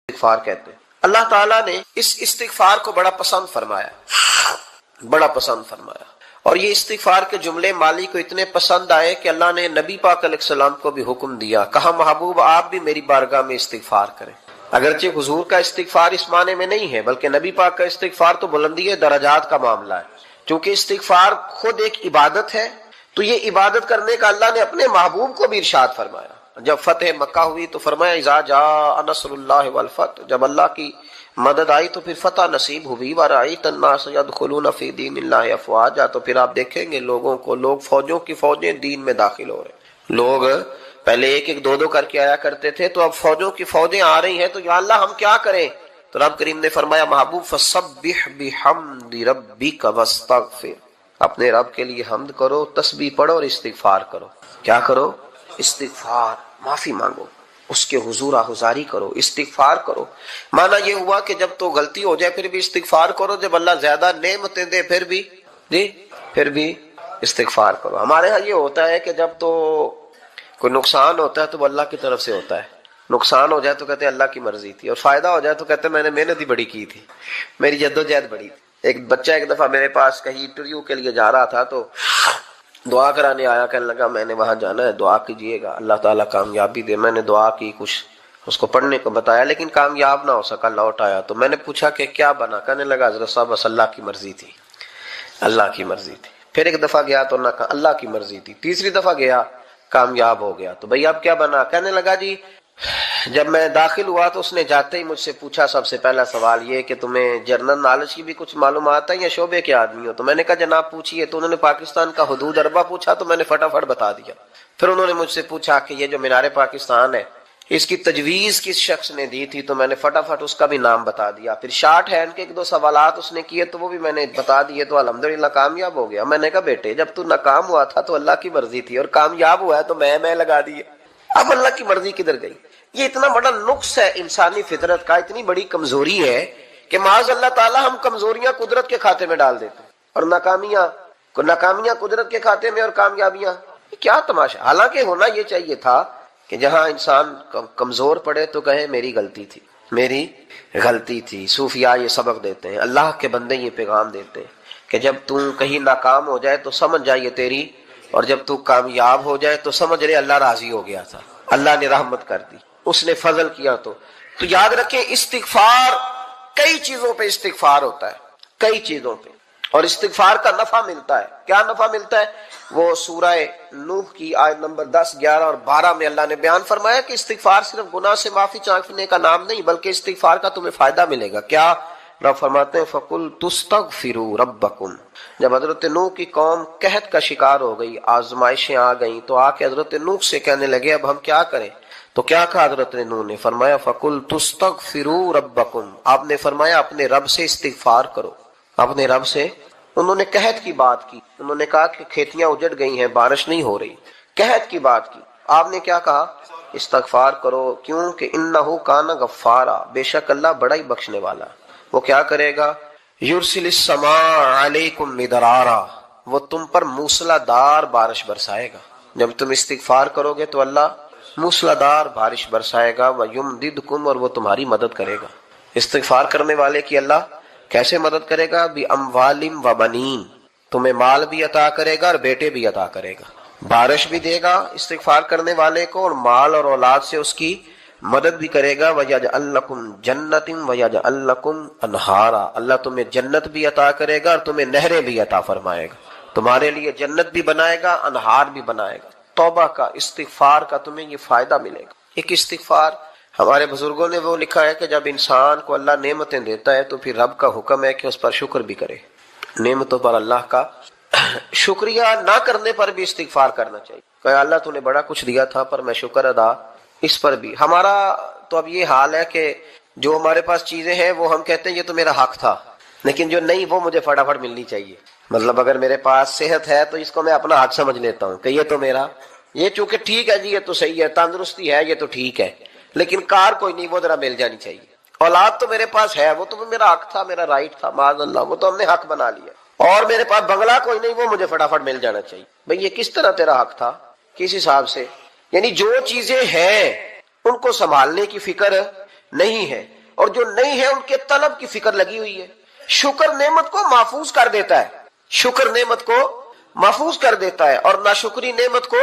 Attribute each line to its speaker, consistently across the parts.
Speaker 1: استغفار کہتے ہیں۔ اللہ تعالیٰ نے اس استغفار کو بڑا پسند فرمایا، بڑا پسند فرمایا، اور یہ استغفار کے جملے مالی کو اتنے پسند آئے کہ اللہ نے نبی پاک علیہ السلام کو بھی حکم دیا، کہا محبوب آپ بھی میری بارگاہ میں استغفار کریں۔ اگرچہ حضور کا استغفار اس معنی میں نہیں ہے، بلکہ نبی پاک کا استغفار تو بلندی درجات کا معاملہ ہے، چونکہ استغفار خود ایک عبادت ہے، تو یہ عبادت کرنے کا اللہ نے اپنے محبوب کو بھی ارشاد فرمایا۔ جب فتح مکہ ہوئی تو فرمایا اذا جاء نصر اللہ والفتح، جب اللہ کی مدد آئی تو پھر فتح نصیب ہوئی، ورأیت الناس یدخلون فی دین اللہ افواجا، تو پھر آپ دیکھیں گے لوگوں کو، لوگ فوجوں کی فوجیں دین میں داخل ہو رہے ہیں۔ لوگ پہلے ایک ایک دو دو کر کے آیا کرتے تھے، تو اب فوجوں کی فوجیں آ رہی ہیں، تو یا اللہ ہم کیا کریں؟ تو رب کریم نے فرمایا محبوب فسبح بحمد ربک واستغفر، اپنے رب کے لیے حمد کرو، تسبیح پڑھو اور استغفار کرو۔ کیا کرو؟ استغفار، معافی مانگو، اس کے حضور آہذاری کرو، استغفار کرو۔ معنی یہ ہوا کہ جب تو غلطی ہو جائے پھر بھی استغفار کرو، جب اللہ زیادہ نعمتیں دے پھر بھی استغفار کرو۔ ہمارے ہاں یہ ہوتا ہے کہ جب تو کوئی نقصان ہوتا ہے تو وہ اللہ کی طرف سے ہوتا ہے، نقصان ہو جائے تو کہتے ہیں اللہ کی مرضی تھی، اور فائدہ ہو جائے تو کہتے ہیں میں نے محنت ہی بڑی کی تھی، میری جدوجہد بڑی تھی۔ ایک بچہ ایک دفعہ میرے پاس کہیں انٹرویو کے لیے جا رہا تھا، تو دعا کرانے آیا، کہنے لگا میں نے وہاں جانا ہے، دعا کیجیے گا اللہ تعالیٰ کامیابی دے۔ میں نے دعا کی، کچھ اس کو پڑھنے کو بتایا، لیکن کامیاب نہ ہو سکا، لوٹ آیا۔ تو میں نے پوچھا کہ کیا بنا؟ کہنے لگا حضرت صاحب بس اللہ کی مرضی تھی، اللہ کی مرضی تھی۔ پھر ایک دفعہ گیا تو نہ کہا اللہ کی مرضی تھی، تیسری دفعہ گیا کامیاب ہو گیا۔ تو بھئی اب کیا بنا؟ کہنے لگا جی جب میں داخل ہوا تو اس نے جاتے ہی مجھ سے پوچھا سب سے پہلا سوال یہ کہ تمہیں جنرل نالج کی بھی کچھ معلومات ہے یا شعبے کے آدمی ہو؟ تو میں نے کہا جناب پوچھیے۔ تو انہوں نے پاکستان کا حدود اربہ پوچھا، تو میں نے فٹافٹ بتا دیا۔ پھر انہوں نے مجھ سے پوچھا کہ یہ جو مینار پاکستان ہے اس کی تجویز کس شخص نے دی تھی؟ تو میں نے فٹافٹ اس کا بھی نام بتا دیا۔ پھر شارٹ ہینڈ کے ایک دو سوالات اس نے کیے تو وہ بھی میں نے بتا دیے، تو الحمدللہ کامیاب ہو گیا۔ میں نے کہا بیٹے جب تو ناکام ہوا تھا تو اللہ کی مرضی تھی، اور کامیاب ہوا ہے تو میں لگا دیے، اب اللہ کی مرضی کدھر گئی؟ یہ اتنا بڑا نقص ہے انسانی فطرت کا، اتنی بڑی کمزوری ہے کہ معاذ اللہ تعالی ہم کمزوریاں قدرت کے کھاتے میں ڈال دیتے ہیں، اور ناکامیاں قدرت کے کھاتے میں، اور کامیابیاں کیا تماشا۔ حالانکہ ہونا یہ چاہیے تھا کہ جہاں انسان کمزور پڑے تو کہے میری غلطی تھی، میری غلطی تھی۔ صوفیاء یہ سبق دیتے ہیں، اللہ کے بندے یہ پیغام دیتے ہیں کہ جب تو کہیں ناکام ہو جائے تو سمجھ جائے تیری، اور جب تو کامیاب ہو جائے تو سمجھ رہے اللہ راضی ہو گیا تھا، اللہ نے رحمت کر دی، اس نے فضل کیا۔ تو یاد رکھیں استغفار کئی چیزوں پہ استغفار ہوتا ہے، کئی چیزوں پہ، اور استغفار کا نفع ملتا ہے۔ کیا نفع ملتا ہے؟ وہ سورہ نوح کی آیت نمبر 10، 11 اور 12 میں اللہ نے بیان فرمایا کہ استغفار صرف گناہ سے معافی چاہنے کا نام نہیں، بلکہ استغفار کا تمہیں فائدہ ملے گا۔ کیا؟ رب فرماتے ہیں فَقُلْ تُسْتَغْفِرُوا رَبَّكُمْ، جب حضرت نوح کی قوم قحط کا شکار ہو گئی، آزمائشیں آ گئیں، تو آ کے حضرت نوح سے کہنے لگے اب ہم کیا کریں؟ تو کیا کہا حضرت نوح نے؟ فرمایا فَقُلْ تُسْتَغْفِرُوا رَبَّكُمْ، آپ نے فرمایا اپنے رب سے استغفار کرو، اپنے رب سے۔ انہوں نے قحط کی بات کی، انہوں نے کہا کہ کھیتیاں اجڑ گئی ہیں، بارش نہیں ہو رہی، قحط کی بات کی۔ آپ نے کیا کہا؟ استغفار کرو، کیوں کہ انہ کان غفارا، بے شک اللہ بڑا ہی بخشنے والا۔ وہ کیا کرے گا؟ یرسل السماء علیکم مدرارا، وہ تم پر موسلا دار بارش برسائے گا۔ جب تم استغفار کرو گے تو اللہ موسلا دار بارش برسائے گا، وَيُمْدِدْكُمْ، اور وہ تمہاری مدد کرے گا۔ استغفار کرنے والے کی اللہ کیسے مدد کرے گا؟ بِأَمْوَالٍ وَبَنِينَ، تمہیں مال بھی عطا کرے گا اور بیٹے بھی عطا کرے گا، بارش بھی دے گا استغفار کرنے والے کو، اور مال اور اولاد سے اس کی مدد بھی کرے گا۔ وَيَجْعَلْ لَكُمْ جَنَّةٍ وَيَجْعَلْ لَكُمْ أَنْهَارًا، اللہ تمہیں جنت بھی عطا کرے گا اور تمہیں نہریں بھی عطا فرمائے گا، تمہارے لیے جنت بھی بنائے گا، انہار بھی بنائے گا۔ توبہ کا، استغفار کا تمہیں یہ فائدہ ملے گا۔ ایک استغفار ہمارے بزرگوں نے وہ لکھا ہے کہ جب انسان کو اللہ نعمتیں دیتا ہے تو پھر رب کا حکم ہے کہ اس پر شکر بھی کرے، نعمتوں پر اللہ کا شکریہ نہ کرنے پر بھی استغفار کرنا چاہیے کہ اللہ تو نے بڑا کچھ دیا تھا پر میں شکر ادا اس پر بھی۔ ہمارا تو اب یہ حال ہے کہ جو ہمارے پاس چیزیں ہیں وہ ہم کہتے ہیں یہ تو میرا حق تھا، لیکن جو نہیں وہ مجھے فٹافٹ ملنی چاہیے۔ مطلب اگر میرے پاس صحت ہے تو اس کو میں اپنا حق سمجھ لیتا ہوں کہ یہ تو میرا، یہ چونکہ ٹھیک ہے جی یہ تو صحیح ہے، تندرستی ہے یہ تو ٹھیک ہے، لیکن کار کوئی نہیں وہ ذرا مل جانی چاہیے۔ اولاد تو میرے پاس ہے وہ تو میرا حق تھا، میرا رائٹ تھا، معاذ اللہ وہ تو ہم نے حق بنا لیا۔ اور میرے پاس بنگلہ کوئی نہیں وہ مجھے فٹافٹ مل جانا چاہیے۔ بھئی یہ کس طرح تیرا حق تھا؟ کس حساب سے؟ یعنی جو چیزیں ہیں ان کو سنبھالنے کی فکر نہیں ہے۔ اور جو نہیں ہے ان کے طلب کی فکر لگی ہوئی ہے. شکر نعمت کو محفوظ کر دیتا ہے، شکر نعمت کو محفوظ کر دیتا ہے، اور ناشکری نعمت کو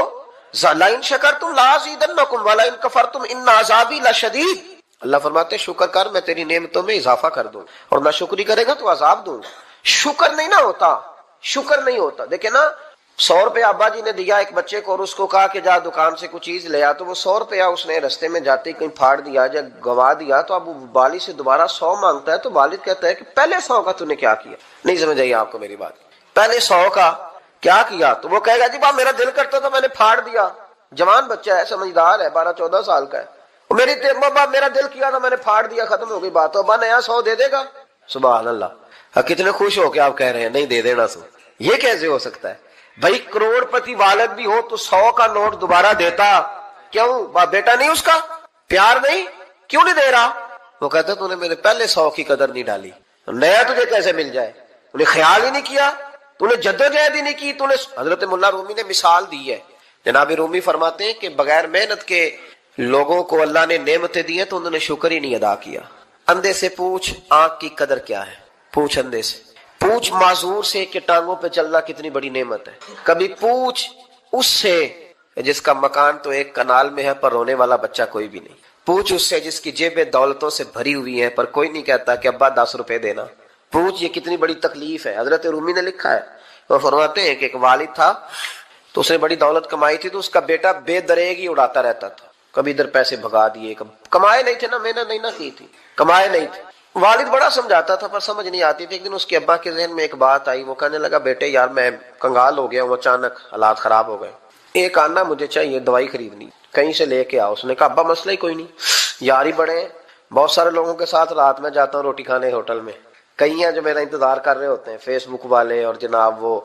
Speaker 1: لَئِن شَكَرْتُمْ لَأَزِيدَنَّكُمْ وَلَئِن كَفَرْتُمْ إِنَّ عَذَابِي لَشَدِيدٌ. اللہ فرماتے ہیں شکر کر میں تیری نعمتوں میں اضافہ کر دوں، اور ناشکری کرے گا تو عذاب دوں. شکر نہیں نہ ہوتا، شکر نہیں ہوتا. دیکھیں نا، 100 روپے ابا جی نے دیا ایک بچے کو اور اس کو کہا کہ جا دکان سے کچھ چیز لے آ، تو وہ 100 روپیہ اس نے رستے میں جاتے کہیں پھاڑ دیا یا گوا دیا، تو اب وہ والد سے دوبارہ 100 مانگتا ہے. تو والد کہتا ہے کہ پہلے 100 کا تو نے کیا کیا؟ نہیں سمجھ آئی آپ کو میری بات؟ پہلے 100 کا کیا کیا؟ تو وہ کہے گا جی میرا دل کرتا تھا میں نے پھاڑ دیا. جوان بچہ ہے، سمجھدار ہے، 12-14 سال کا ہے. میری میرا دل کیا تھا میں نے پھاڑ دیا، ختم ہو گئی بات. تو ابا نیا 100 دے دے گا. سبحان اللہ، کتنے خوش ہو کے آپ کہہ رہے ہیں نہیں دے دینا سو. یہ کیسے ہو سکتا ہے بھائی؟ کروڑ پتی والد بھی ہو تو 100 کا نوٹ دوبارہ دیتا کیوں؟ بیٹا نہیں اس کا؟ پیار نہیں؟ کیوں نہیں دے رہا؟ وہ کہتا تو نے میرے پہلے 100 کی قدر نہیں ڈالی، نیا تجھے کیسے مل جائے؟ تو نے خیال ہی نہیں کیا، تو نے جدوجہد ہی نہیں کی. تو نے حضرت مولانا رومی نے مثال دی ہے. جناب رومی فرماتے ہیں کہ بغیر محنت کے لوگوں کو اللہ نے نعمتیں دی ہیں تو انہوں نے شکر ہی نہیں ادا کیا. اندھے سے پوچھ آنکھ کی قدر کیا ہے، پوچھ اندھے سے، پوچھ معذور سے کہ ٹانگوں پہ چلنا کتنی بڑی نعمت ہے. کبھی پوچھ اس سے جس کا مکان تو ایک کنال میں ہے پر رونے والا بچہ کوئی بھی نہیں. پوچھ اس سے جس کی جیبیں دولتوں سے بھری ہوئی ہیں پر کوئی نہیں کہتا کہ ابا 10 روپے دینا. پوچھ یہ کتنی بڑی تکلیف ہے. حضرت رومی نے لکھا ہے، وہ فرماتے ہیں کہ ایک والد تھا تو اس نے بڑی دولت کمائی تھی، تو اس کا بیٹا بے دریغ ہی اڑاتا رہتا تھا. کبھی ادھر پیسے بھگا دیے، کمائے نہیں تھے نا، محنت نہیں نہ کی تھی، کمائے نہیں تھے. والد بڑا سمجھاتا تھا پر سمجھ نہیں آتی تھی. ایک دن اس کے ابا کے ذہن میں ایک بات آئی. وہ کہنے لگا بیٹے یار میں کنگال ہو گیا ہوں، اچانک حالات خراب ہو گئے، ایک آنا مجھے چاہیے، دوائی خریدنی، کہیں سے لے کے آؤ. اس نے کہا ابا مسئلہ ہی کوئی نہیں، یار ہی بڑے ہیں، بہت سارے لوگوں کے ساتھ رات میں جاتا ہوں روٹی کھانے ہوٹل میں، کئی ہیں جو میرا انتظار کر رہے ہوتے ہیں، فیس بک والے اور جناب وہ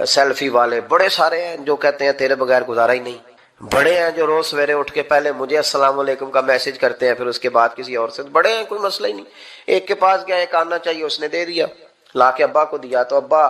Speaker 1: سیلفی والے، بڑے سارے ہیں جو کہتے ہیں تیرے بغیر گزارا ہی نہیں. بڑے ہیں جو روز سویرے اٹھ کے پہلے مجھے السلام علیکم کا میسج کرتے ہیں، پھر اس کے بعد کسی اور سے. بڑے ہیں، کوئی مسئلہ ہی نہیں. ایک کے پاس گیا، ایک آنا چاہیے، اس نے دے دیا، لا کے ابا کو دیا. تو ابا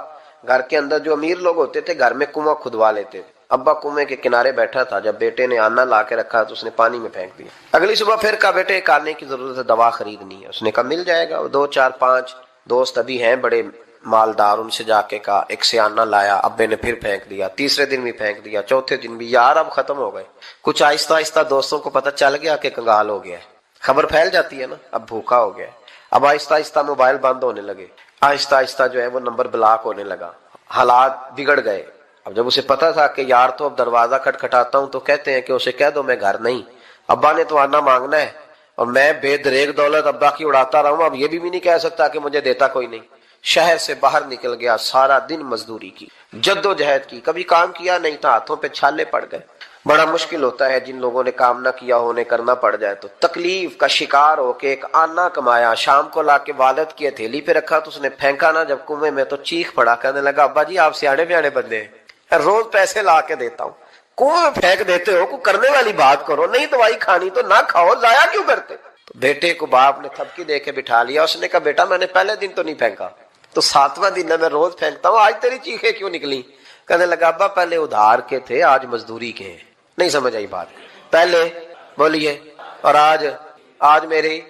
Speaker 1: گھر کے اندر جو امیر لوگ ہوتے تھے گھر میں کنواں کھدوا لیتے تھے. ابا کنویں کے کنارے بیٹھا تھا، جب بیٹے نے آنا لا کے رکھا تو اس نے پانی میں پھینک دیا. اگلی صبح پھر کہا بیٹے ایک آنے کی ضرورت ہے، دوا خریدنی ہے. اس نے کہا مل جائے گا. 2 4 5 دوست ابھی ہیں بڑے مالدار، ان سے جا کے کہا، ایک سے آنا لایا، ابے نے پھر پھینک دیا، تیسرے دن بھی پھینک دیا، چوتھے دن بھی. یار اب ختم ہو گئے. کچھ آہستہ آہستہ دوستوں کو پتہ چل گیا کہ کنگال ہو گیا ہے، خبر پھیل جاتی ہے نا، اب بھوکا ہو گیا ہے. اب آہستہ آہستہ موبائل بند ہونے لگے، آہستہ آہستہ جو ہے وہ نمبر بلاک ہونے لگا، حالات بگڑ گئے. اب جب اسے پتا تھا کہ یار تو اب دروازہ کھٹکھٹاتا ہوں تو کہتے ہیں کہ اسے کہہ دو میں گھر نہیں، ابا نے تو آنا مانگنا ہے اور میں بے دریغ دولت ابا کی اڑاتا رہا ہوں، اب یہ بھی نہیں کہہ سکتا کہ مجھے دیتا کوئی نہیں. شہر سے باہر نکل گیا، سارا دن مزدوری کی، جدوجہد کی، کبھی کام کیا نہیں تھا، ہاتھوں پہ چھالے پڑ گئے. بڑا مشکل ہوتا ہے جن لوگوں نے کام نہ کیا ہونے کرنا پڑ جائے تو. تکلیف کا شکار ہو کے ایک آنا کمایا، شام کو لا کے والد کی ہتھیلی پہ رکھا تو اس نے پھینکا نا جب کنویں میں تو چیخ پڑا، کہنے لگا ابا جی آپ سیاڑے بیاڑے بندے ہیں، روز پیسے لا کے دیتا ہوں، کنویں میں پھینک دیتے ہو، کوئی کرنے والی بات کرو، نہیں دوائی کھانی تو نہ کھاؤ، ضائع کیوں کرتے. تو بیٹے کو باپ نے تھپکی دے کے بٹھا لیا. اس نے کہا بیٹا میں نے پہلے دن تو نہیں پھینکا، تو 7واں دن ہے، میں روز پھینکتا ہوں، آج تیری چیخیں کیوں نکلی؟ کہنے لگا ابا پہلے ادھار کے تھے آج مزدوری کے ہیں. نہیں سمجھ آئی بات؟ پہلے بولیے اور آج میری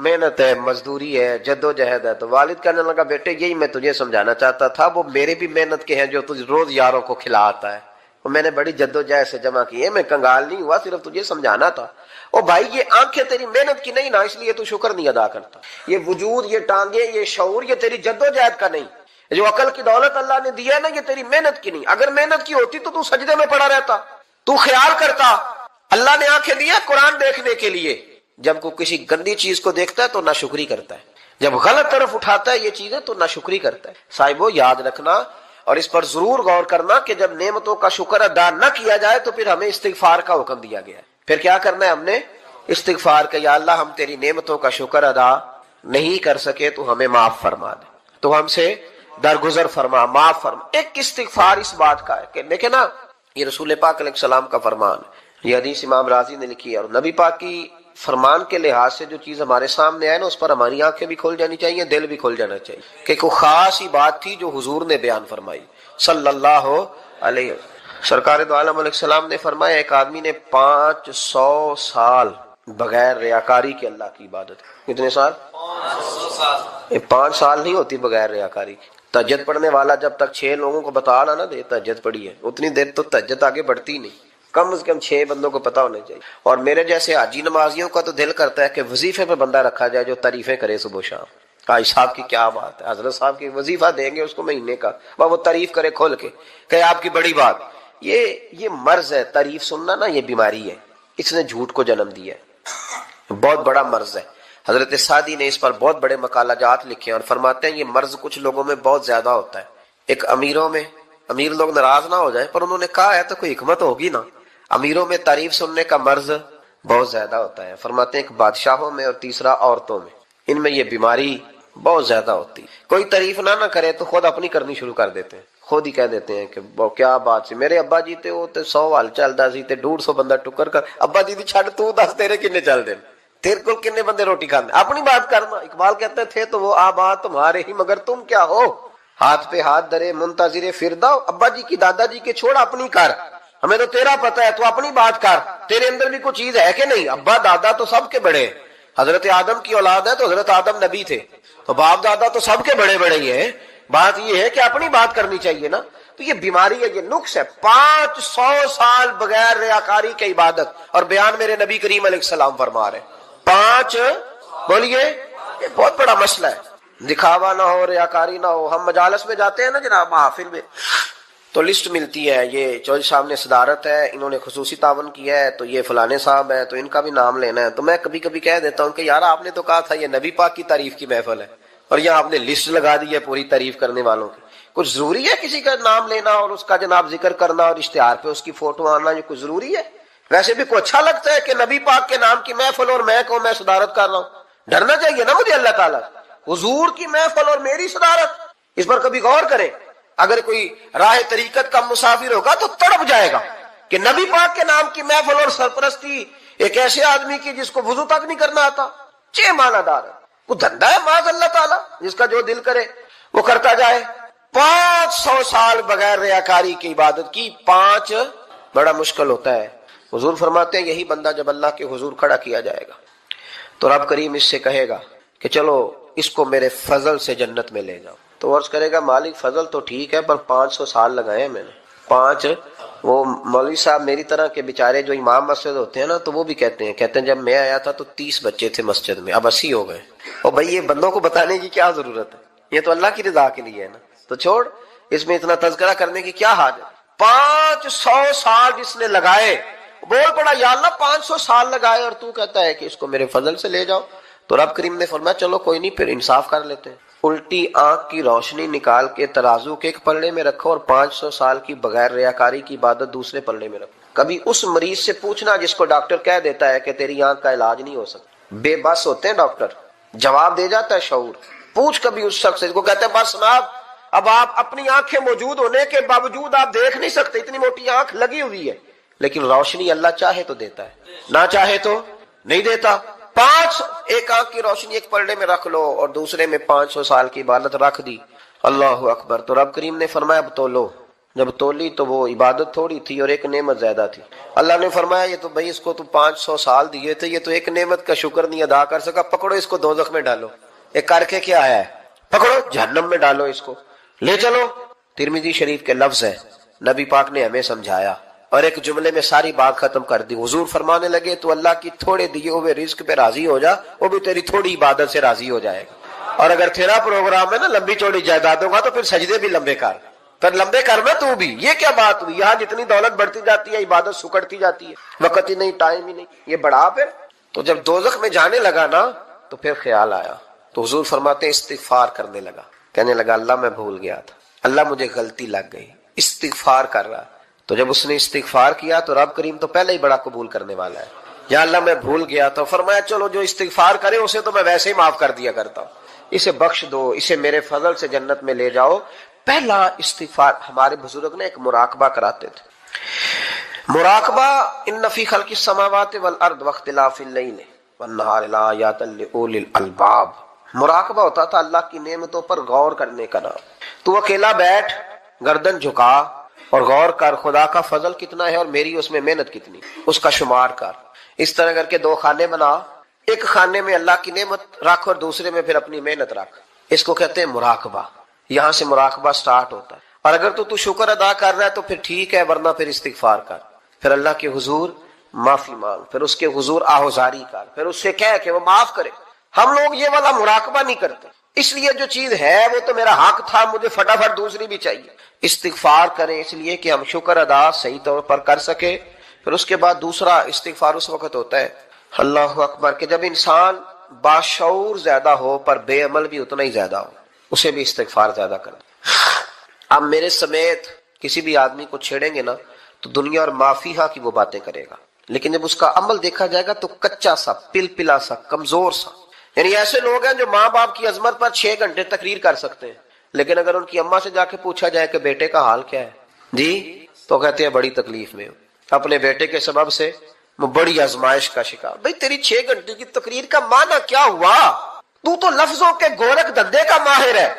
Speaker 1: محنت ہے، مزدوری ہے، جدوجہد ہے. تو والد کہنے لگا بیٹے یہی میں تجھے سمجھانا چاہتا تھا، وہ میرے بھی محنت کے ہیں جو تجھ روز یاروں کو کھلاتا ہے، وہ میں نے بڑی جدوجہد سے جمع کی ہے، میں کنگال نہیں ہوا، صرف تجھے سمجھانا تھا. او بھائی یہ آنکھیں تیری محنت کی نہیں نا، اس لیے تو شکر نہیں ادا کرتا. یہ وجود، یہ ٹانگیں، یہ شعور، یہ تیری جدوجہد کا نہیں. جو عقل کی دولت اللہ نے دیا نا یہ تیری محنت کی نہیں. اگر محنت کی ہوتی تو سجدے میں پڑا رہتا، تو خیال کرتا. اللہ نے آنکھیں دیا قرآن دیکھنے کے لیے، جب کوئی کسی گندی چیز کو دیکھتا ہے تو ناشکری کرتا ہے، جب غلط طرف اٹھاتا ہے یہ چیزیں تو ناشکری کرتا ہے. صاحبو یاد رکھنا اور اس پر ضرور غور کرنا کہ جب نعمتوں کا شکر ادا نہ کیا جائے تو پھر ہمیں استغفار کا حکم دیا گیا ہے. پھر کیا کرنا ہے ہم نے؟ استغفار کا. یا اللہ ہم تیری نعمتوں کا شکر ادا نہیں کر سکے تو ہمیں معاف فرما دے، تو ہم سے درگزر فرما، معاف فرما. ایک استغفار اس بات کا ہے کہ دیکھیں نا، یہ رسول پاک علیہ السلام کا فرمان ہے، یہ حدیث امام راضی نے لکھی ہے، اور نبی پاک کی فرمان کے لحاظ سے جو چیز ہمارے سامنے آئے نا اس پر ہماری آنکھیں بھی کھل جانی چاہیے، دل بھی کھل جانا چاہیے کہ کوئی خاص ہی بات تھی جو حضور نے بیان فرمائی صلی اللہ علیہ وسلم. سرکار دو عالم علیہ السلام نے فرمایا ایک آدمی نے 500 سال بغیر ریاکاری کے اللہ کی عبادت. کتنے سال؟ 5 سال نہیں ہوتی بغیر ریاکاری کی. تہجد پڑھنے والا جب تک 6 لوگوں کو بتا نہ دے تہجد پڑھی ہے، اتنی دیر تو تہجد آگے بڑھتی نہیں. کم از کم 6 بندوں کو پتا ہونا چاہیے. اور میرے جیسے حاجی نمازیوں کا تو دل کرتا ہے کہ وظیفے پہ بندہ رکھا جائے جو تعریفیں کرے صبح و شام. حاج صاحب کی کیا بات ہے، حضرت صاحب کی وظیفہ دیں گے اس کو مہینے کا، وہ تعریف کرے کھول کے کہ آپ کی بڑی بات. یہ مرض ہے، تعریف سننا نا یہ بیماری ہے، اس نے جھوٹ کو جنم دیا ہے، بہت بڑا مرض ہے. حضرت سعدی نے اس پر بہت بڑے مقالہ جات لکھے ہیں اور فرماتے ہیں یہ مرض کچھ لوگوں میں بہت زیادہ ہوتا ہے. ایک امیروں میں، امیر لوگ ناراض نہ ہو جائیں پر انہوں نے کہا ہے تو کوئی حکمت ہوگی نا، امیروں میں تعریف سننے کا مرض بہت زیادہ ہوتا ہے. فرماتے ہیں ایک بادشاہوں میں اور تیسرا عورتوں میں، ان میں یہ بیماری بہت زیادہ ہوتی. کوئی تعریف نہ کرے تو خود اپنی کرنی شروع کر دیتے ہیں، خود ہی کہہ دیتے ہیں کہ کیا بات سی میرے ابا جی تے وہ تے 100 حال چلدا سی تے 150 بندہ ٹکر کر ابا جی دی چھڈ تو دس تیرے کنے چل دے، تیرے کو کنے بندے روٹی کھانے، اپنی بات کرنا. اقبال کہتے تھے تو وہ آباد تمہارے ہی مگر تم کیا ہو، ہاتھ پہ ہاتھ درے منتظر فردا. ابا جی کی دادا جی کے چھوڑ اپنی کر، ہمیں تو تیرا پتہ ہے تو اپنی بات کر، تیرے اندر بھی کوئی چیز ہے کہ نہیں. ابا دادا تو سب کے بڑے، حضرت آدم کی اولاد ہے تو حضرت آدم نبی تھے، تو باپ دادا تو سب کے بڑے بڑے ہی ہیں. بات یہ ہے کہ اپنی بات کرنی چاہیے نا. تو یہ بیماری ہے، یہ نقص ہے. 500 سال بغیر ریاکاری کی عبادت اور بیان میرے نبی کریم علیہ السلام فرما رہے ہیں. 5 بولیے، یہ بہت بڑا مسئلہ ہے. دکھاوا نہ ہو، ریاکاری نہ ہو. ہم مجالس میں جاتے ہیں نا جناب، محافل میں، تو لسٹ ملتی ہے، یہ چودھری صاحب نے صدارت ہے، انہوں نے خصوصی تعاون کیا ہے، تو یہ فلانے صاحب ہے تو ان کا بھی نام لینا ہے. تو میں کبھی کبھی کہہ دیتا ہوں کہ یار آپ نے تو کہا تھا یہ نبی پاک کی تعریف کی محفل ہے اور یہاں آپ نے لسٹ لگا دی ہے پوری تعریف کرنے والوں کی. کچھ ضروری ہے کسی کا نام لینا اور اس کا جناب ذکر کرنا اور اشتہار پہ اس کی فوٹو آنا، یہ کچھ ضروری ہے؟ ویسے بھی کوئی اچھا لگتا ہے کہ نبی پاک کے نام کی محفل اور میں صدارت کر رہا ہوں؟ ڈرنا چاہیے نا مجھے اللہ تعالیٰ. حضور کی محفل اور میری صدارت، اس پر کبھی غور کریں. اگر کوئی راہ طریقت کا مسافر ہوگا تو تڑپ جائے گا کہ نبی پاک کے نام کی محفل اور سرپرستی ایک ایسے آدمی کی جس کو وضو تک نہیں کرنا آتا. 6 معنی دار ہے، وہ دھندا ہے معاذ اللہ تعالیٰ، جس کا جو دل کرے وہ کرتا جائے. 500 سال بغیر ریاکاری کی عبادت کی، 5 بڑا مشکل ہوتا ہے. حضور فرماتے ہیں یہی بندہ جب اللہ کے حضور کھڑا کیا جائے گا تو رب کریم اس سے کہے گا کہ چلو اس کو میرے فضل سے جنت میں لے جاؤ. تو عرض کرے گا مالک فضل تو ٹھیک ہے پر 500 سال لگائے ہیں میں نے. 5 وہ مولوی صاحب میری طرح کے بیچارے جو امام مسجد ہوتے ہیں نا، تو وہ بھی کہتے ہیں جب میں آیا تھا تو 30 بچے تھے مسجد میں، اب 80 ہو گئے. اور بھائی یہ بندوں کو بتانے کی کیا ضرورت ہے، یہ تو اللہ کی رضا کے لیے ہے نا، تو چھوڑ اس میں اتنا تذکرہ کرنے کی کیا حاجت. 500 سال جس نے لگائے، بول پڑا یا اللہ 500 سال لگائے اور تو کہتا ہے کہ اس کو میرے فضل سے لے جاؤ. تو رب کریم نے فرمایا چلو کوئی نہیں، پھر انصاف کر لیتے ہیں. الٹی آنکھ کی روشنی نکال کے ترازو کے ایک پلڑے میں رکھو اور 500 سال کی بغیر ریاکاری کی عبادت دوسرے پلڑے میں رکھو. کبھی اس مریض سے پوچھنا جس کو ڈاکٹر کہہ دیتا ہے کہ تیری آنکھ کا علاج نہیں ہو سکتا. بے بس ہوتے ہیں ڈاکٹر، جواب دے جاتا ہے شعور. پوچھ کبھی اس شخص کو کہتے ہیں بس جناب اب آپ اپنی آنکھیں موجود ہونے کے باوجود آپ دیکھ نہیں سکتے، اتنی موٹی آنکھ لگی ہوئی ہے، لیکن روشنی اللہ چاہے تو دیتا ہے، نہ چاہے تو نہیں دیتا. 5 ایک آنکھ کی روشنی ایک پلڑے میں رکھ لو اور دوسرے میں 500 سال کی عبادت رکھ دی. اللہ اکبر. تو رب کریم نے فرمایا اب تولو. جب تولی تو وہ عبادت تھوڑی تھی اور ایک نعمت زیادہ تھی. اللہ نے فرمایا یہ تو بھائی اس کو تو 500 سال دیے تھے، یہ تو ایک نعمت کا شکر نہیں ادا کر سکا، پکڑو اس کو دوزخ میں ڈالو. ایک کر کے کیا ہے، پکڑو جہنم میں ڈالو، اس کو لے چلو. ترمذی شریف کے لفظ ہے، نبی پاک نے ہمیں سمجھایا اور ایک جملے میں ساری بات ختم کر دی. حضور فرمانے لگے تو اللہ کی تھوڑے دیے ہوئے رزق پہ راضی ہو جا، وہ بھی تیری تھوڑی عبادت سے راضی ہو جائے گا. اور اگر تیرا پروگرام ہے نا لمبی چوڑی جائیدادوں کا تو پھر سجدے بھی لمبے کر، پھر لمبے کرنا تو بھی. یہ کیا بات ہوئی، یہاں جتنی دولت بڑھتی جاتی ہے عبادت سکڑتی جاتی ہے، وقت ہی نہیں، ٹائم ہی نہیں، یہ بڑھا. پھر تو جب دوزخ میں جانے لگا نا تو پھر خیال آیا، تو حضور فرماتے ہیں استغفار کرنے لگا، کہنے لگا اللہ میں بھول گیا تھا، اللہ مجھے غلطی لگ گئی. استغفار کر رہا. تو جب اس نے استغفار کیا تو رب کریم تو پہلے ہی بڑا قبول کرنے والا ہے. یا اللہ میں بھول گیا تو فرمایا چلو جو استغفار کرے اسے تو میں ویسے ہی معاف کر دیا کرتا ہوں، اسے بخش دو، اسے میرے فضل سے جنت میں لے جاؤ. پہلا استغفار. ہمارے بزرگ نے ایک مراقبہ کراتے تھے. مراقبہ ان فی خلق السماوات والارض واختلاف اللیل والنہار لآیات لأولی الالباب. مراقبہ ہوتا تھا اللہ کی نعمتوں پر غور کرنے کا نام. تو اکیلا بیٹھ، گردن جھکا اور غور کر خدا کا فضل کتنا ہے اور میری اس میں محنت کتنی، اس کا شمار کر. اس طرح کر کے 2 خانے بنا، ایک خانے میں اللہ کی نعمت رکھ اور دوسرے میں پھر اپنی محنت رکھ. اس کو کہتے ہیں مراقبہ. یہاں سے مراقبہ سٹارٹ ہوتا ہے. اور اگر تو شکر ادا کر رہا ہے تو پھر ٹھیک ہے، ورنہ پھر استغفار کر، پھر اللہ کے حضور معافی مانگ، پھر اس کے حضور آہوزاری کر، پھر اس سے کہہ کہ وہ معاف کرے. ہم لوگ یہ والا مراقبہ نہیں کرتے، اس لیے جو چیز ہے وہ تو میرا حق تھا، مجھے فٹافٹ دوسری بھی چاہیے. استغفار کریں اس لیے کہ ہم شکر ادا صحیح طور پر کر سکے. پھر اس کے بعد دوسرا استغفار اس وقت ہوتا ہے اللہ اکبر کہ جب انسان باشعور زیادہ ہو پر بے عمل بھی اتنا ہی زیادہ ہو، اسے بھی استغفار زیادہ کریں. اب میرے سمیت کسی بھی آدمی کو چھیڑیں گے نا تو دنیا اور مافیہا کی وہ باتیں کرے گا، لیکن جب اس کا عمل دیکھا جائے گا تو کچا سا، پلپلا سا، کمزور سا. یعنی ایسے لوگ ہیں جو ماں باپ کی عظمت پر 6 گھنٹے تقریر کر سکتے ہیں، لیکن اگر ان کی اماں سے جا کے پوچھا جائے کہ بیٹے کا حال کیا ہے جی، تو کہتے ہیں بڑی تکلیف میں ہو، اپنے بیٹے کے سبب سے وہ بڑی آزمائش کا شکار. بھئی تیری 6 گھنٹے کی تقریر کا معنی کیا ہوا؟ تو لفظوں کے گورکھ دھندے کا ماہر ہے.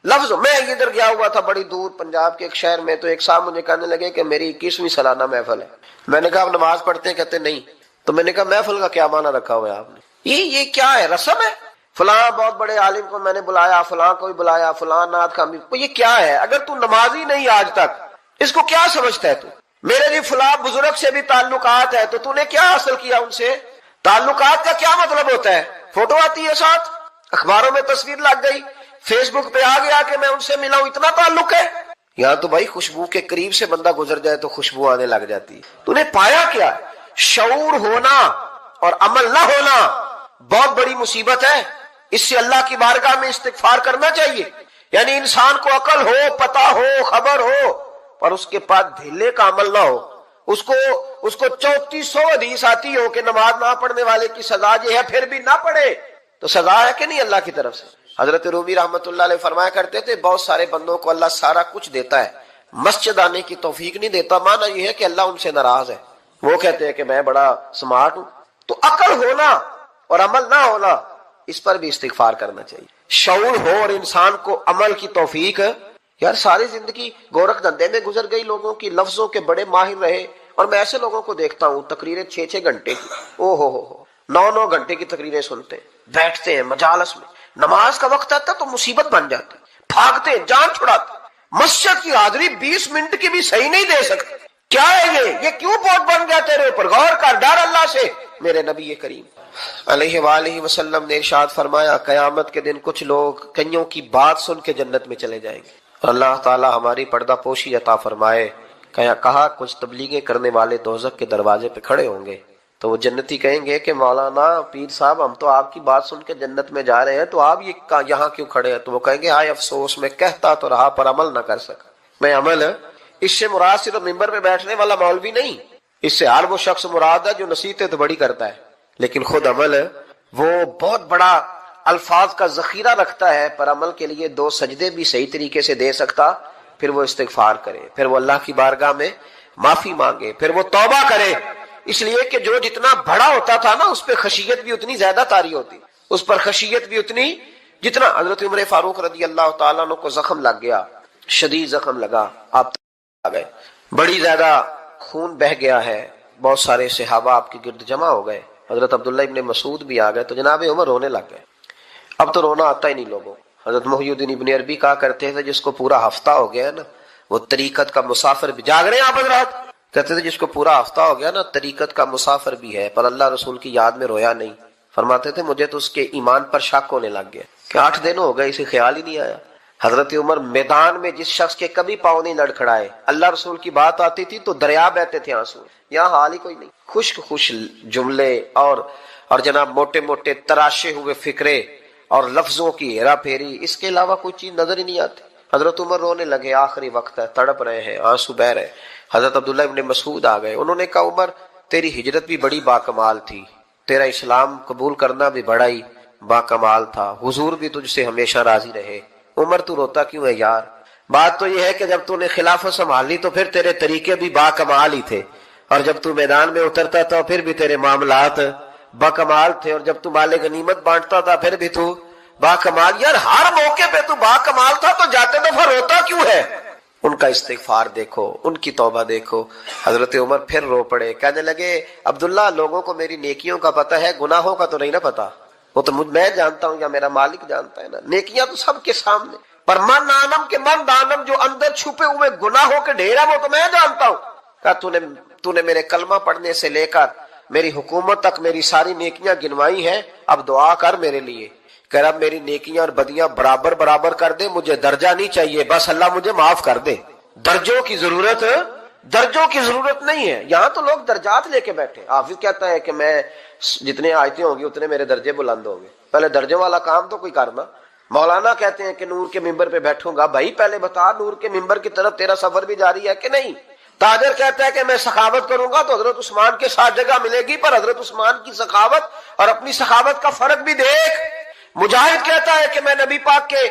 Speaker 1: لفظوں میں ادھر گیا ہوا تھا بڑی دور پنجاب کے ایک شہر میں، تو ایک صاحب مجھے کہنے لگے کہ میری 21ویں سالانہ محفل ہے. میں نے کہا آپ نماز پڑھتے ہیں؟ کہتے نہیں. تو میں نے کہا محفل کا کیا معنی رکھا ہوا ہے آپ نے؟ یہ کیا ہے، رسم ہے؟ فلاں بہت بڑے عالم کو میں نے بلایا، فلاں کو بھی بلایا، فلاں نعت خامی. یہ کیا ہے؟ اگر تو نمازی نہیں آج تک، اس کو کیا سمجھتا ہے تو؟ میرے جی فلاں بزرگ سے بھی تعلقات ہے، تو نے کیا حاصل کیا ان سے؟ تعلقات کا کیا مطلب ہوتا ہے؟ فوٹو آتی ہے ساتھ، اخباروں میں تصویر لگ گئی، فیس بک پہ آ گیا کہ میں ان سے ملا ہوں، اتنا تعلق ہے؟ یہاں تو بھائی خوشبو کے قریب سے بندہ گزر جائے تو خوشبو آنے لگ جاتی ہے. تو نے پایا کیا؟ شعور ہونا اور عمل نہ ہونا بہت بڑی مصیبت ہے. اس سے اللہ کی بارگاہ میں استغفار کرنا چاہیے. یعنی انسان کو عقل ہو، پتہ ہو، خبر ہو، اور اس کے پاس ڈھیلے کا عمل نہ ہو. اس کو 3400 حدیث آتی ہو کہ نماز نہ پڑھنے والے کی سزا یہ ہے، پھر بھی نہ پڑھے تو سزا ہے کہ نہیں اللہ کی طرف سے؟ حضرت رومی رحمت اللہ علیہ فرمایا کرتے تھے بہت سارے بندوں کو اللہ سارا کچھ دیتا ہے، مسجد آنے کی توفیق نہیں دیتا. معنی یہ ہے کہ اللہ ان سے ناراض ہے. وہ کہتے ہیں کہ میں بڑا سمارٹ ہوں. تو عقل ہونا اور عمل نہ ہونا، اس پر بھی استغفار کرنا چاہیے. شعور ہو اور انسان کو عمل کی توفیق. یار ساری زندگی گورکھ دھندے میں گزر گئی لوگوں کی، لفظوں کے بڑے ماہر رہے، اور میں ایسے لوگوں کو دیکھتا ہوں تقریریں 6 گھنٹے کی، 9 گھنٹے کی تقریریں سنتے ہیں، بیٹھتے ہیں مجالس میں، نماز کا وقت آتا تو مصیبت بن جاتی، بھاگتے ہیں، جان چھڑاتے. مسجد کی حاضری 20 منٹ کی بھی صحیح نہیں دے سکتے. کیا ہے یہ کیوں پوٹ بن گیا تیرے اوپر؟ غور کر، ڈر اللہ سے. میرے نبی کریم علیہ وآلہ وسلم نے ارشاد فرمایا قیامت کے دن کچھ لوگ کئیوں کی بات سن کے جنت میں چلے جائیں گے. اللہ تعالی ہماری پردہ پوشی عطا فرمائے. کہا کچھ تبلیغیں کرنے والے دوزخ کے دروازے پہ کھڑے ہوں گے تو وہ جنتی کہیں گے کہ مولانا پیر صاحب ہم تو آپ کی بات سن کے جنت میں جا رہے ہیں، تو آپ یہاں کیوں کھڑے ہیں؟ تو وہ کہیں گے ہائے افسوس، میں کہتا تو رہا پر عمل نہ کر سکا. میں عمل، اس سے مراد صرف ممبر میں بیٹھنے والا مولوی نہیں، اس سے ہر وہ شخص مراد ہے جو نصیحتیں تو بڑی کرتا ہے لیکن خود عمل وہ بہت بڑا الفاظ کا ذخیرہ رکھتا ہے، پر عمل کے لیے 2 سجدے بھی صحیح طریقے سے دے سکتا. پھر وہ استغفار کرے، پھر وہ اللہ کی بارگاہ میں معافی مانگے، پھر وہ توبہ کرے. اس لیے کہ جو جتنا بڑا ہوتا تھا نا اس پہ خشیت بھی اتنی زیادہ طاری ہوتی، اس پر خشیت بھی اتنی جتنا. حضرت عمر فاروق رضی اللہ تعالیٰ عنہ کو زخم لگ گیا، شدید زخم لگا، آپ آ گئے، بڑی زیادہ خون بہ گیا ہے، بہت سارے صحابہ آپ کے گرد جمع ہو گئے، حضرت عبداللہ ابن مسعود بھی آ گئے، تو جناب عمر رونے لگ گئے. اب تو رونا آتا ہی نہیں لوگوں. حضرت محی الدین ابن عربی کہا کرتے تھے جس کو پورا ہفتہ ہو گیا نا وہ طریقت کا مسافر بھی. جاگ رہے ہیں آپ حضرات؟ کہتے تھے جس کو پورا ہفتہ ہو گیا نا طریقت کا مسافر بھی ہے، پر اللہ رسول کی یاد میں رویا نہیں. فرماتے تھے مجھے تو اس کے ایمان پر شک ہونے لگ گیا کہ 8 دن ہو گئے اسے خیال ہی نہیں آیا. حضرت عمر میدان میں جس شخص کے کبھی پاؤں نہیں لڑکھڑائے، اللہ رسول کی بات آتی تھی تو دریا بہتے تھے آنسو. یہاں حال ہی کوئی نہیں، خشک جملے اور جناب موٹے موٹے تراشے ہوئے فکرے اور لفظوں کی ہیرا پھیری، اس کے علاوہ کوئی چیز نظر ہی نہیں آتی. حضرت عمر رونے لگے، آخری وقت ہے، تڑپ رہے ہیں، آنسو بہ رہے. حضرت عبداللہ ابن مسعود آ گئے، انہوں نے کہا عمر تیری ہجرت بھی بڑی باکمال تھی، تیرا اسلام قبول کرنا بھی بڑا ہی باکمال تھا، حضور بھی تجھ سے ہمیشہ راضی رہے. عمر تو روتا کیوں ہے یار؟ بات تو یہ ہے کہ جب تو نے خلافت سنبھالی تو پھر تیرے طریقے بھی باکمال ہی تھے، اور جب تو میدان میں اترتا تھا پھر بھی تیرے معاملات باکمال تھے، اور جب تو مال غنیمت بانٹتا تھا پھر بھی تو باکمال. یار ہر موقع پہ تو باکمال تھا تو جاتے دفعہ روتا کیوں ہے؟ ان کا استغفار دیکھو، ان کی توبہ دیکھو۔ حضرت عمر پھر رو پڑے، کہنے لگے عبداللہ لوگوں کو میری نیکیوں کا پتہ ہے، گناہوں کا تو نہیں نا پتا۔ وہ تو میں جانتا ہوں یا میرا مالک جانتا ہے نا، نیکیاں تو سب کے سامنے، پر من آنم کے من دانم، جو اندر چھپے ہوئے گناہوں کے ڈھیر ہے وہ تو میں جانتا ہوں۔ کہا تو نے میرے کلمہ پڑھنے سے لے کر میری حکومت تک میری ساری نیکیاں گنوائی ہیں، اب دعا کر میرے لیے کہ رب میری نیکیاں اور بدیاں برابر برابر کر دے، مجھے درجہ نہیں چاہیے، بس اللہ مجھے معاف کر دے۔ درجوں کی ضرورت نہیں ہے۔ یہاں تو لوگ درجات لے کے بیٹھے، حافظ کہتا ہے کہ میں جتنے آیتیں ہوں گی اتنے میرے درجے بلند ہوں گے، پہلے درجوں والا کام تو کوئی کرنا۔ مولانا کہتے ہیں کہ نور کے ممبر پہ بیٹھوں گا، بھائی پہلے بتا نور کے ممبر کی طرف تیرا سفر بھی جاری ہے کہ نہیں؟ تاجر کہتا ہے کہ میں سخاوت کروں گا تو حضرت عثمان کے ساتھ جگہ ملے گی، پر حضرت عثمان کی سخاوت اور اپنی سخاوت کا فرق بھی دیکھ۔ مجاہد کہتا ہے کہ میں نبی پاک کے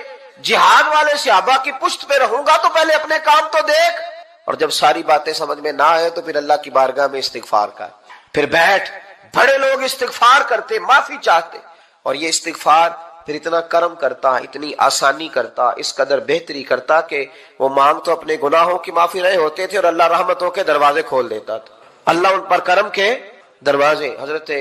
Speaker 1: جہاد والے صحابہ کی پشت پہ رہوں گا تو پہلے اپنے کام تو دیکھ۔ اور جب ساری باتیں سمجھ میں نہ آئے تو پھر اللہ کی بارگاہ میں استغفار کر، پھر بیٹھ۔ بڑے لوگ استغفار کرتے، معافی چاہتے، اور یہ استغفار پھر اتنا کرم کرتا، اتنی آسانی کرتا، اس قدر بہتری کرتا کہ وہ مانگ تو اپنے گناہوں کی معافی رہے ہوتے تھے اور اللہ رحمتوں کے دروازے کھول دیتا تھا، اللہ ان پر کرم کے دروازے۔ حضرت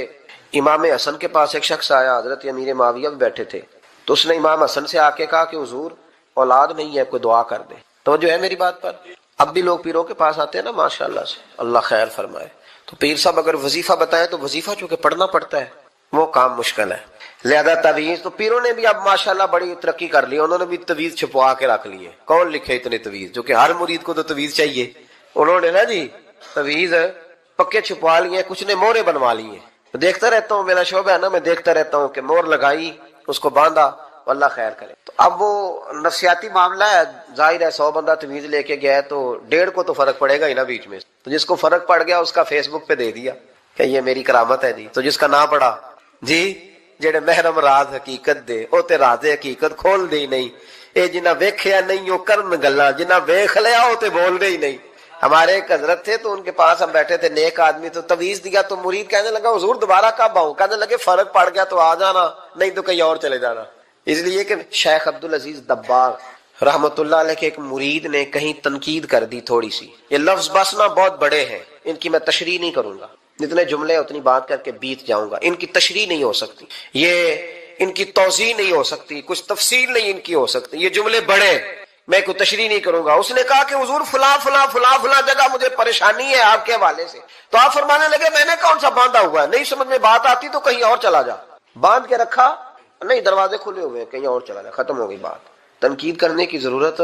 Speaker 1: امام حسن کے پاس ایک شخص آیا، حضرت امیر معاویہ بھی بیٹھے تھے، تو اس نے امام حسن سے آ کے کہا کہ حضور اولاد نہیں ہے، کوئی دعا کر دے۔ توجہ ہے میری بات پر؟ اب بھی لوگ پیروں کے پاس آتے ہیں نا، ماشاءاللہ سے، اللہ خیر فرمائے، تو پیر صاحب اگر وظیفہ بتائیں تو وظیفہ چونکہ پڑھنا پڑتا ہے وہ کام مشکل ہے، لہذا تعویذ تو پیروں نے بھی اب ماشاءاللہ بڑی ترقی کر لی، انہوں نے بھی تعویذ چھپوا کے رکھ لیے۔ کون لکھے اتنے تعویذ، جو کہ ہر مرید کو تو تعویذ چاہیے، انہوں نے نا جی تعویذ پکے چھپوا لیے، کچھ نے مورے بنوا لیے۔ دیکھتا رہتا ہوں، میرا شعبہ ہے نا، میں دیکھتا رہتا ہوں کہ مور لگائی، اس کو باندھا، اللہ خیر کرے۔ تو اب وہ نفسیاتی معاملہ ہے، ظاہر ہے 100 بندہ تعویذ لے کے گیا ہے تو 1.5 کو تو فرق پڑے گا ہی نا بیچ میں، تو جس کو فرق پڑ گیا اس کا فیس بک پہ دے دیا کہ یہ میری کرامت ہے جی، تو جس کا نہ پڑا جی جڑے محرم راز حقیقت دے او تے راز حقیقت کھول دے ہی نہیں، اے جنہ ویکھیا نہیں او کرن گلاں، جنہ ویکھ لیا او تے بول دے ہی نہیں۔ ہمارے ایک حضرت تھے تو ان کے پاس ہم بیٹھے تھے، نیک آدمی، تو تعویذ دیا تو مرید کہنے لگا حضور دوبارہ کب آؤں؟ کہنے لگے فرق پڑ گیا تو آ جانا، نہیں تو کہیں اور چلے جانا۔ اس لیے کہ شیخ عبدالعزیز دباغ رحمت اللہ علیہ کے ایک مرید نے کہیں تنقید کر دی تھوڑی سی، یہ لفظ بس نہ بہت بڑے ہیں، ان کی میں تشریح نہیں کروں گا، جتنے جملے اتنی بات کر کے بیت جاؤں گا، ان کی تشریح نہیں ہو سکتی، یہ ان کی توضیح نہیں ہو سکتی، کچھ تفصیل نہیں ان کی ہو سکتی، یہ جملے بڑے، میں کوئی تشریح نہیں کروں گا۔ اس نے کہا کہ حضور فلاں فلاں فلاں فلاں جگہ مجھے پریشانی ہے آپ کے حوالے سے، تو آپ فرمانے لگے میں نے کون سا باندھا ہوا ہے، نہیں سمجھ میں بات آتی تو کہیں اور چلا جا، باندھ کے رکھا نہیں، دروازے کھلے ہوئے، کہیں اور چلا جا، ختم ہو گئی بات۔ تنقید کرنے کی ضرورت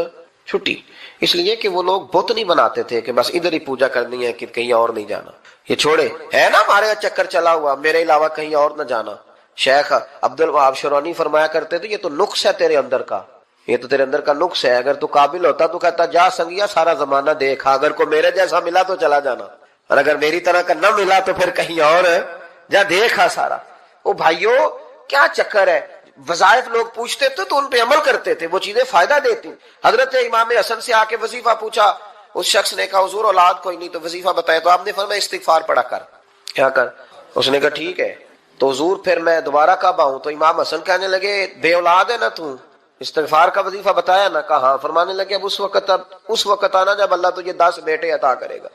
Speaker 1: چھٹی، اس لیے کہ وہ لوگ بت نہیں بناتے تھے کہ بس ادھر ہی پوجا کرنی ہے کہ کہیں اور نہیں جانا، یہ چھوڑے، ہے نا ہمارے چکر چلا ہوا، میرے علاوہ کہیں اور نہ جانا۔ شیخ عبد الوہاب شرونی فرمایا کرتے تھے یہ تو نقص ہے تیرے اندر کا، یہ تو تیرے اندر کا نقص ہے، اگر تو قابل ہوتا تو کہتا جا سنگیا سارا زمانہ دیکھا، اگر کوئی میرے جیسا ملا تو چلا جانا، اور اگر میری طرح کا نہ ملا تو پھر کہیں اور جا دیکھا سارا۔ او بھائیو کیا چکر ہے، وظائف لوگ پوچھتے تھے تو ان پہ عمل کرتے تھے، وہ چیزیں فائدہ دیتی۔ حضرت امام حسن سے آ کے وظیفہ پوچھا، اس شخص نے کہا حضور اولاد کوئی نہیں تو وظیفہ بتائے، تو آپ نے فرمایا استغفار پڑھا کر، کیا کر؟ اس نے کہا ٹھیک ہے، تو حضور پھر میں دوبارہ کب آؤں؟ تو امام حسن کہنے لگے بے اولاد ہے نا تو، استغفار کا وظیفہ بتایا نا؟ کہا ہاں۔ فرمانے لگے اب اس وقت آنا جب اللہ تجھے 10 بیٹے عطا کرے گا۔